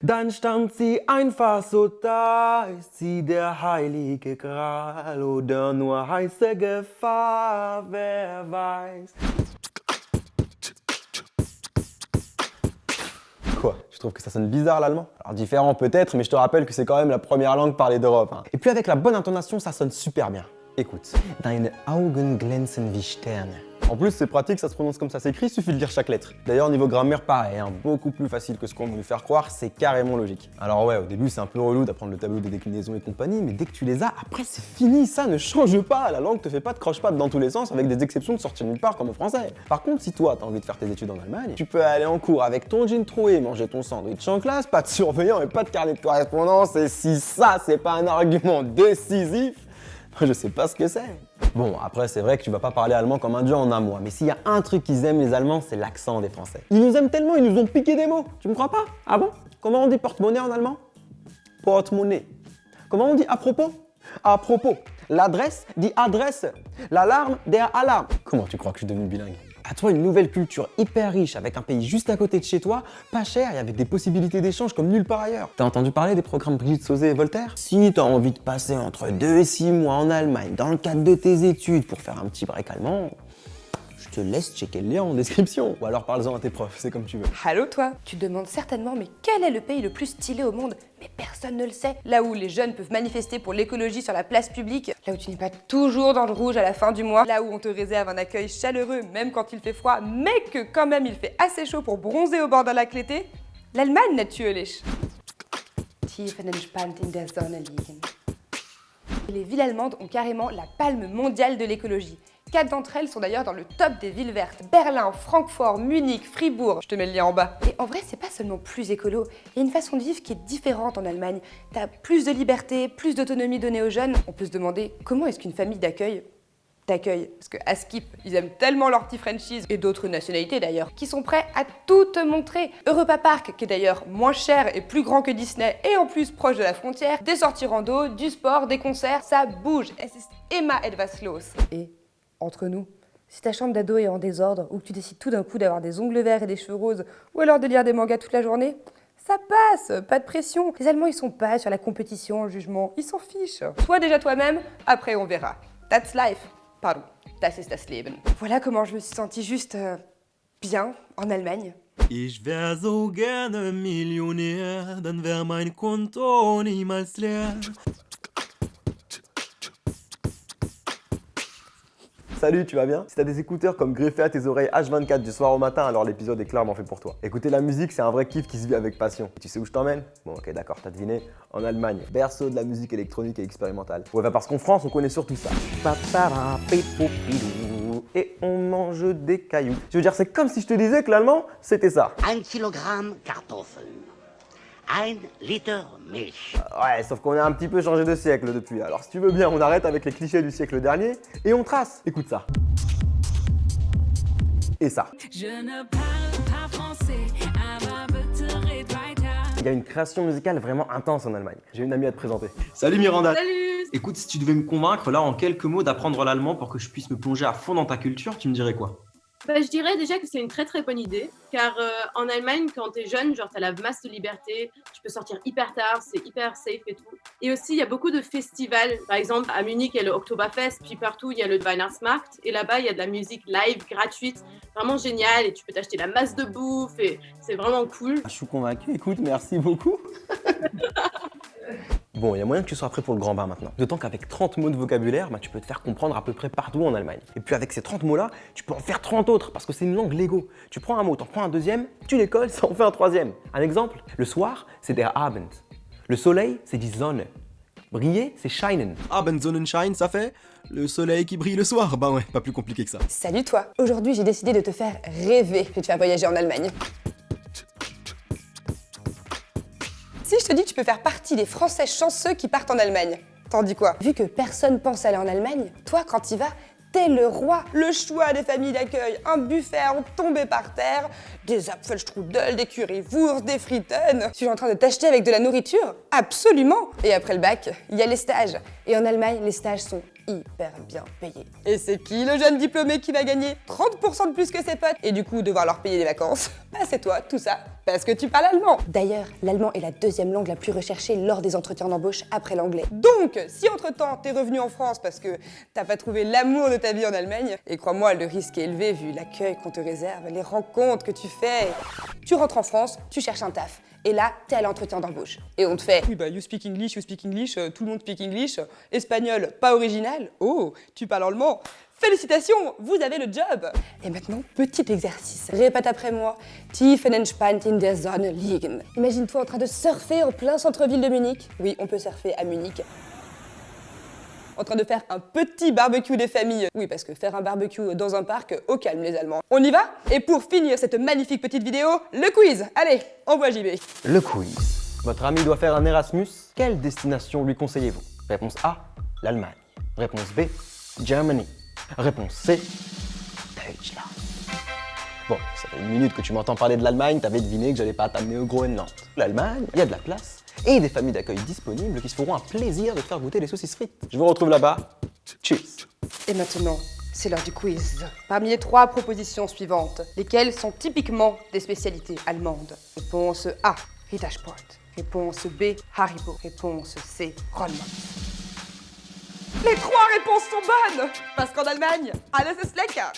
Dann stand sie einfach so da, ist sie der heilige Gral oder nur heiße Gefahr, wer weiß. Quoi? Tu trouves que ça sonne bizarre l'allemand? Alors différent peut-être, mais je te rappelle que c'est quand même la première langue parlée d'Europe. Hein. Et puis avec la bonne intonation, ça sonne super bien. Écoute. Deine Augen glänzen wie Sterne. En plus, c'est pratique, ça se prononce comme ça s'écrit, il suffit de lire chaque lettre. D'ailleurs, niveau grammaire, pareil, hein, beaucoup plus facile que ce qu'on veut nous faire croire, c'est carrément logique. Alors ouais, au début, c'est un peu relou d'apprendre le tableau des déclinaisons et compagnie, mais dès que tu les as, après, c'est fini, ça ne change pas. La langue te fait pas de croche-patte dans tous les sens, avec des exceptions de sortir nulle part comme au français. Par contre, si toi, t'as envie de faire tes études en Allemagne, tu peux aller en cours avec ton jean troué, manger ton sandwich en classe, pas de surveillant et pas de carnet de correspondance, et si ça, c'est pas un argument décisif, je sais pas ce que c'est. Bon, après, c'est vrai que tu vas pas parler allemand comme un dieu en un mois, mais s'il y a un truc qu'ils aiment les Allemands, c'est l'accent des Français. Ils nous aiment tellement, ils nous ont piqué des mots. Tu me crois pas? Ah bon? Comment on dit porte-monnaie en allemand? Porte-monnaie. Comment on dit à propos? À propos. L'adresse dit adresse. L'alarme, der Alarm. Comment tu crois que je suis devenu bilingue? À toi, une nouvelle culture hyper riche avec un pays juste à côté de chez toi, pas cher et avec des possibilités d'échange comme nulle part ailleurs. T'as entendu parler des programmes Brigitte Sauzet et Voltaire? Si t'as envie de passer entre 2 et 6 mois en Allemagne dans le cadre de tes études pour faire un petit break allemand, je te laisse checker le lien en description. Ou alors parle-en à tes profs, c'est comme tu veux. Allô toi? Tu te demandes certainement mais quel est le pays le plus stylé au monde? Mais personne ne le sait. Là où les jeunes peuvent manifester pour l'écologie sur la place publique, là où tu n'es pas toujours dans le rouge à la fin du mois, là où on te réserve un accueil chaleureux même quand il fait froid, mais que quand même il fait assez chaud pour bronzer au bord d'un lac l'été, l'Allemagne natürlich. Tiefenentspannt in der Sonne liegen. Et les villes allemandes ont carrément la palme mondiale de l'écologie. 4 d'entre elles sont d'ailleurs dans le top des villes vertes. Berlin, Francfort, Munich, Fribourg. Je te mets le lien en bas. Et en vrai, c'est pas seulement plus écolo. Il y a une façon de vivre qui est différente en Allemagne. T'as plus de liberté, plus d'autonomie donnée aux jeunes. On peut se demander comment est-ce qu'une famille t'accueille. Parce que à Skip, ils aiment tellement leurs petits Frenchies, et d'autres nationalités d'ailleurs, qui sont prêts à tout te montrer. Europa Park, qui est d'ailleurs moins cher et plus grand que Disney, et en plus proche de la frontière, des sorties rando, du sport, des concerts, ça bouge. Es ist immer etwas los. Et entre nous, si ta chambre d'ado est en désordre, ou que tu décides tout d'un coup d'avoir des ongles verts et des cheveux roses, ou alors de lire des mangas toute la journée, ça passe, pas de pression. Les Allemands, ils sont pas sur la compétition, le jugement, ils s'en fichent. Sois déjà toi-même, après on verra. That's life. Pardon, das ist das Leben. Voilà comment je me suis sentie juste bien en Allemagne. Ich wär so gerne Millionär, dann wär mein Konto niemals leer. Salut, tu vas bien? Si t'as des écouteurs comme greffés à tes oreilles H24 du soir au matin, alors l'épisode est clairement fait pour toi. Écouter la musique, c'est un vrai kiff qui se vit avec passion. Et tu sais où je t'emmène? Bon, ok, d'accord, t'as deviné. En Allemagne, berceau de la musique électronique et expérimentale. Ouais, bah parce qu'en France, on connaît surtout ça. Et on mange des cailloux. Je veux dire, c'est comme si je te disais que l'allemand, c'était ça. 1 Kilogramm Kartoffeln, 1 Liter Milch. Ouais, sauf qu'on a un petit peu changé de siècle depuis. Alors si tu veux bien, on arrête avec les clichés du siècle dernier et on trace. Écoute ça. Et ça. Je ne parle pas français, aber bitte red weiter. Il y a une création musicale vraiment intense en Allemagne. J'ai une amie à te présenter. Salut Miranda. Salut! Écoute, si tu devais me convaincre là en quelques mots d'apprendre l'allemand pour que je puisse me plonger à fond dans ta culture, tu me dirais quoi? Je dirais déjà que c'est une très très bonne idée, car en Allemagne, quand t'es jeune, genre t'as la masse de liberté, tu peux sortir hyper tard, c'est hyper safe et tout. Et aussi, il y a beaucoup de festivals. Par exemple, à Munich, il y a le Oktoberfest, puis partout, il y a le Weihnachtsmarkt. Et là-bas, il y a de la musique live, gratuite, vraiment génial. Et tu peux t'acheter la masse de bouffe, et c'est vraiment cool. Je suis convaincu, écoute, merci beaucoup. Bon, il y a moyen que tu sois prêt pour le grand bain maintenant. D'autant qu'avec 30 mots de vocabulaire, tu peux te faire comprendre à peu près partout en Allemagne. Et puis avec ces 30 mots-là, tu peux en faire 30 autres, parce que c'est une langue Lego. Tu prends un mot, t'en prends un deuxième, tu les colles, ça en fait un troisième. Un exemple, le soir, c'est der Abend. Le soleil, c'est die Sonne. Briller, c'est scheinen. Abendsonnenschein, ça fait le soleil qui brille le soir. Bah ouais, pas plus compliqué que ça. Salut toi! Aujourd'hui, j'ai décidé de te faire rêver. Je vais te faire voyager en Allemagne. Si je te dis que tu peux faire partie des Français chanceux qui partent en Allemagne, t'en dis quoi? Vu que personne pense aller en Allemagne, toi quand t'y vas, t'es le roi. Le choix des familles d'accueil, un buffet à en tomber par terre, des Apfelstrudel, des currywurst, des Fritten. Tu es en train de t'acheter avec de la nourriture? Absolument! Et après le bac, il y a les stages. Et en Allemagne, les stages sont hyper bien payés. Et c'est qui le jeune diplômé qui va gagner 30% de plus que ses potes et du coup devoir leur payer des vacances? Bah c'est toi, tout ça, parce que tu parles allemand. D'ailleurs, l'allemand est la deuxième langue la plus recherchée lors des entretiens d'embauche après l'anglais. Donc, si entre-temps t'es revenu en France parce que t'as pas trouvé l'amour de ta vie en Allemagne, et crois-moi, le risque est élevé vu l'accueil qu'on te réserve, les rencontres que tu fais, tu rentres en France, tu cherches un taf. Et là, t'es à l'entretien d'embauche. Et on te fait « Oui, bah, you speak English, tout le monde speak English, espagnol, pas original. Oh, tu parles allemand. Félicitations, vous avez le job !» Et maintenant, petit exercice. Répète après moi. Tiefenentspannt in der Sonne liegen. Imagine-toi en train de surfer en plein centre-ville de Munich. Oui, on peut surfer à Munich. En train de faire un petit barbecue des familles. Oui, parce que faire un barbecue dans un parc, au calme les Allemands. On y va? Et pour finir cette magnifique petite vidéo, le quiz. Allez, envoie JB. Le quiz. Votre ami doit faire un Erasmus. Quelle destination lui conseillez-vous? Réponse A, l'Allemagne. Réponse B, Germany. Réponse C, Deutschland. Bon, ça fait une minute que tu m'entends parler de l'Allemagne, t'avais deviné que j'allais pas t'amener au Groenland. L'Allemagne, il y a de la place et des familles d'accueil disponibles qui se feront un plaisir de faire goûter les saucisses frites. Je vous retrouve là-bas. Cheers. Et maintenant, c'est l'heure du quiz. Parmi les 3 propositions suivantes, lesquelles sont typiquement des spécialités allemandes? Réponse A, Rittersport. Réponse B, Haribo. Réponse C, Rollmops. Les 3 réponses sont bonnes! Parce qu'en Allemagne, alles ist lecker!